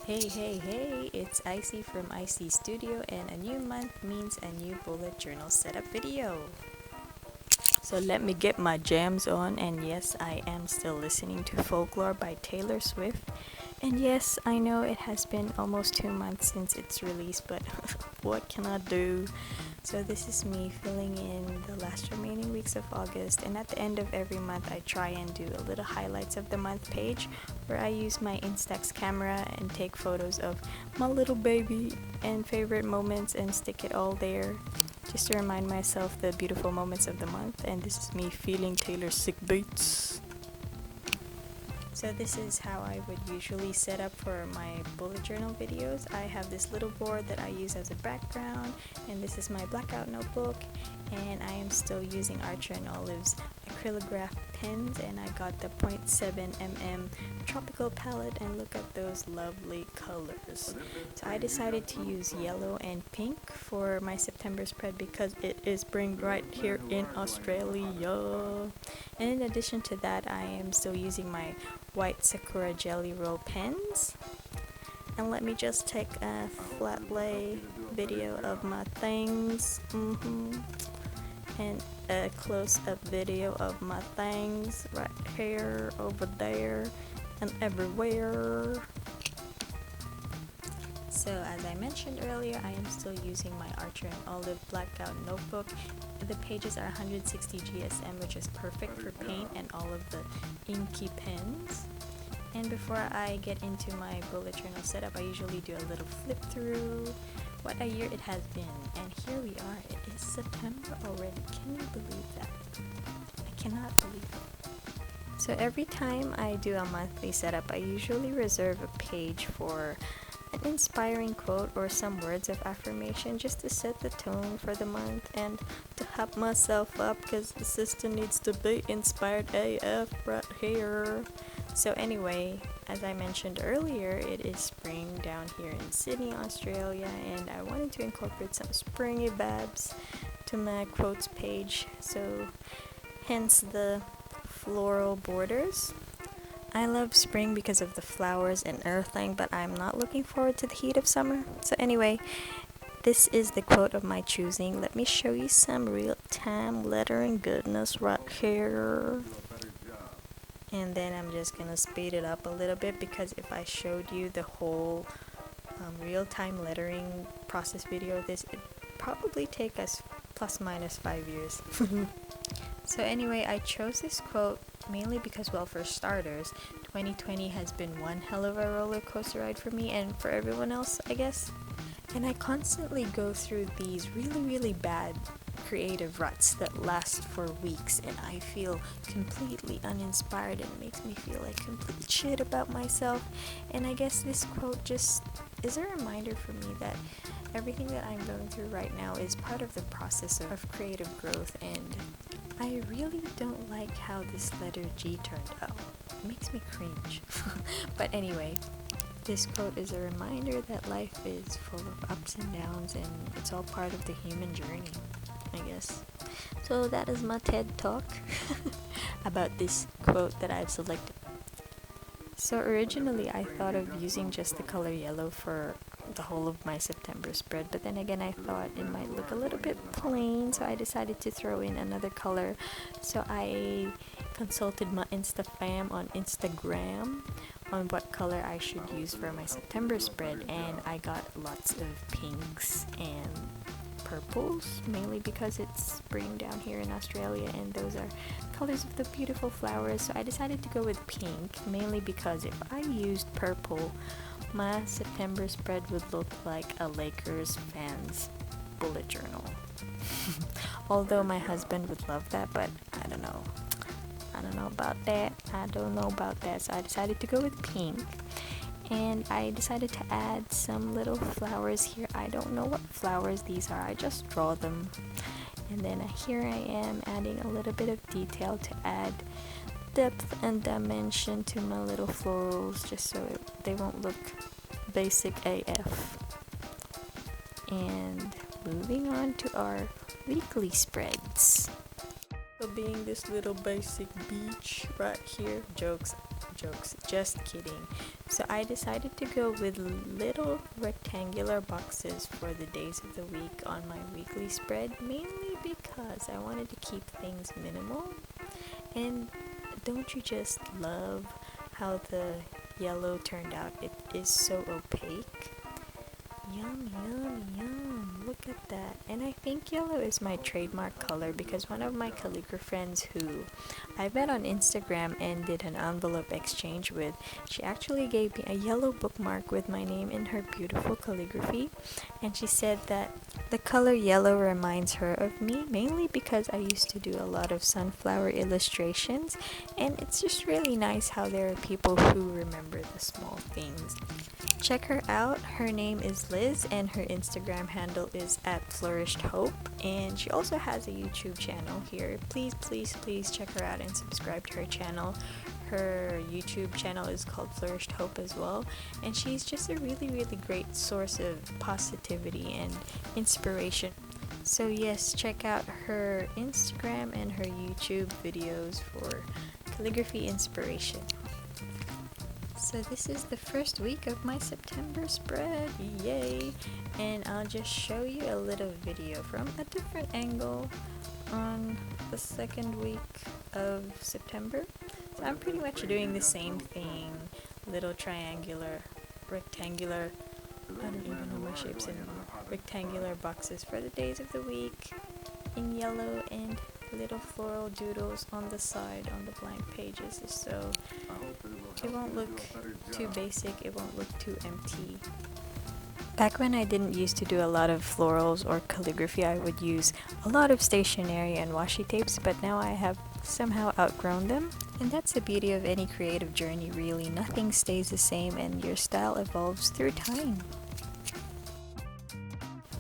Hey, it's Icy from Icy Studio, and a new month means a new bullet journal setup video. So let me get my jams on, and yes, I am still listening to Folklore by Taylor Swift. And yes, I know it has been almost 2 months since its release, but what can I do? So this is me filling in the last remaining weeks of August, and at the end of every month I try and do a little highlights of the month page where I use my Instax camera and take photos of my little baby and favorite moments and stick it all there just to remind myself the beautiful moments of the month. And this is me feeling Taylor's sick beats. So this is how I would usually set up for my bullet journal videos. I have this little board that I use as a background, and this is my blackout notebook, and I am still using Archer and Olive's Acrylograph pens, and I got the 0.7 mm tropical palette, and look at those lovely colors. So I decided to use yellow and pink for my September spread because it is spring right here in Australia. And in addition to that, I am still using my white Sakura jelly roll pens. And let me just take a flat lay video of my things. And a close-up video of my things right here, over there, and everywhere. So as I mentioned earlier, I am still using my Archer and Olive blackout notebook. The pages are 160 GSM, which is perfect for paint and all of the inky pens. And before I get into my bullet journal setup, I usually do a little flip through. What a year it has been, and here we are. It is September already. Can you believe that? I cannot believe it. So every time I do a monthly setup, I usually reserve a page for an inspiring quote or some words of affirmation just to set the tone for the month and to hype myself up, because the sister needs to be inspired AF right here. So anyway, as I mentioned earlier, it is spring down here in Sydney, Australia, and I wanted to incorporate some springy vibes to my quotes page, so hence the floral borders. I love spring because of the flowers and everything, but I'm not looking forward to the heat of summer. So anyway, this is the quote of my choosing. Let me show you some real-time lettering goodness right here. And then I'm just gonna speed it up a little bit, because if I showed you the whole real-time lettering process video, this would probably take us plus minus 5 years. So anyway, I chose this quote mainly because, well, for starters, 2020 has been one hell of a roller coaster ride for me and for everyone else, I guess. And I constantly go through these really bad creative ruts that last for weeks, and I feel completely uninspired, and it makes me feel like complete shit about myself. And I guess this quote just is a reminder for me that everything that I'm going through right now is part of the process of creative growth, and I really don't like how this letter G turned out. It makes me cringe. But anyway, this quote is a reminder that life is full of ups and downs, and it's all part of the human journey, I guess. So that is my TED talk about this quote that I've selected. So originally I thought of using just the color yellow for the whole of my September spread, but then again I thought it might look a little bit plain, so I decided to throw in another color. So I consulted my Instafam on Instagram on what color I should use for my September spread, and I got lots of pinks and purples, mainly because it's spring down here in Australia and those are colors of the beautiful flowers. So I decided to go with pink, mainly because if I used purple, my September spread would look like a Lakers fan's bullet journal. Although my husband would love that, but I don't know about that. So I decided to go with pink, and I decided to add some little flowers here. I don't know what flowers these are, I just draw them. And then here I am adding a little bit of detail to add depth and dimension to my little florals, just so they won't look basic AF. And moving on to our weekly spreads. So being this little basic beach right here, jokes jokes, just kidding. So I decided to go with little rectangular boxes for the days of the week on my weekly spread, mainly because I wanted to keep things minimal. And don't you just love how the yellow turned out? It is so opaque. Yum, yum, yum. Look at that. And I think yellow is my trademark color because one of my calligrapher friends who I met on Instagram and did an envelope exchange with, she actually gave me a yellow bookmark with my name in her beautiful calligraphy. And she said that the color yellow reminds her of me, mainly because I used to do a lot of sunflower illustrations. And it's just really nice how there are people who remember the small things. Check her out. Her name is Liz and her Instagram handle is @FlourissedHope, and she also has a YouTube channel here. Please check her out and subscribe to her channel. Her YouTube channel is called Flourished Hope as well, and she's just a really great source of positivity and inspiration. So yes, check out her Instagram and her YouTube videos for calligraphy inspiration. So this is the first week of my September spread, yay! And I'll just show you a little video from a different angle on the second week of September. So I'm pretty much doing the same thing, little triangular, rectangular, I don't even know my shapes anymore, rectangular boxes for the days of the week in yellow and little floral doodles on the side on the blank pages, so it won't look too basic, it won't look too empty. Back when I didn't used to do a lot of florals or calligraphy, I would use a lot of stationery and washi tapes, but now I have somehow outgrown them. And that's the beauty of any creative journey, really. Nothing stays the same and your style evolves through time.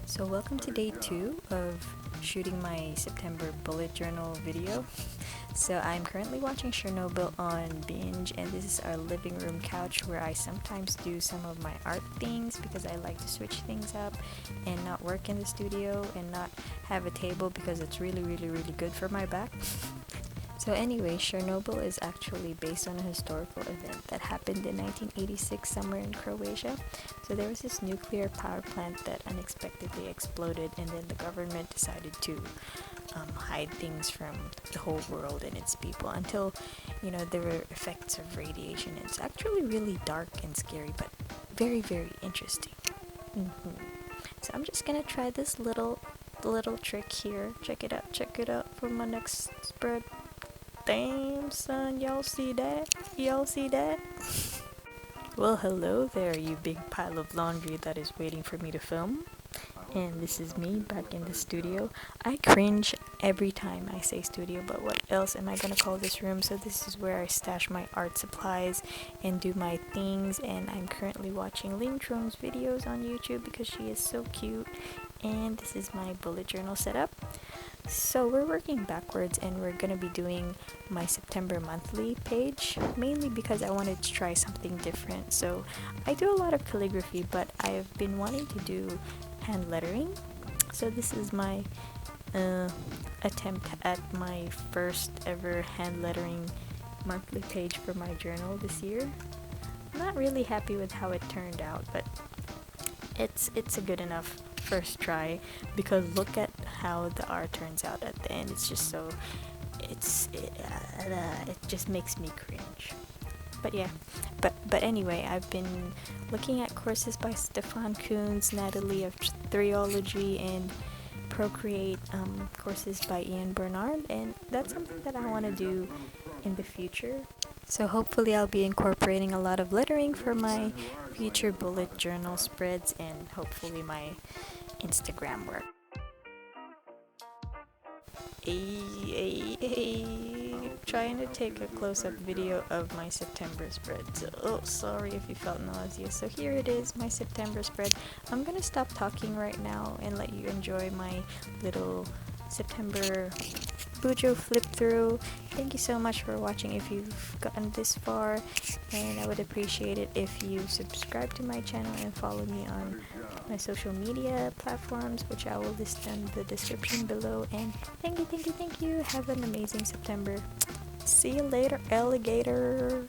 So welcome to day 2 of shooting my September bullet journal video. So I'm currently watching Chernobyl on binge, and this is our living room couch where I sometimes do some of my art things because I like to switch things up and not work in the studio and not have a table because it's really good for my back. So anyway, Chernobyl is actually based on a historical event that happened in 1986 somewhere in Croatia. So there was this nuclear power plant that unexpectedly exploded, and then the government decided to hide things from the whole world and its people until, there were effects of radiation. It's actually really dark and scary, but very interesting. So I'm just gonna try this little trick here. Check it out for my next spread. Damn son, y'all see that? Well, hello there, you big pile of laundry that is waiting for me to film. And this is me back in the studio. I cringe every time I say studio, but what else am I gonna call this room? So this is where I stash my art supplies and do my things, and I'm currently watching Ling Trum's videos on YouTube because she is so cute. And this is my bullet journal setup. So we're working backwards, and we're gonna be doing my September monthly page, mainly because I wanted to try something different. So I do a lot of calligraphy, but I've been wanting to do hand lettering. So this is my attempt at my first ever hand lettering monthly page for my journal this year. I'm not really happy with how it turned out, but it's a good enough first try, because look at how the art turns out at the end. It's just so it just makes me cringe. But yeah, but anyway, I've been looking at courses by Stefan Kuhn's, Natalie of Threology, and Procreate courses by Ian Bernard, and that's something that I want to do in the future. So hopefully I'll be incorporating a lot of lettering for my future bullet journal spreads and hopefully my Instagram work. Trying to take a close-up video of my September spread. So, sorry if you felt nauseous. So here it is, my September spread. I'm gonna stop talking right now and let you enjoy my little September Bujo flip through. Thank you so much for watching if you've gotten this far, and I would appreciate it if you subscribe to my channel and follow me on my social media platforms, which I will list in the description below. And thank you. Have an amazing September. See you later, alligator.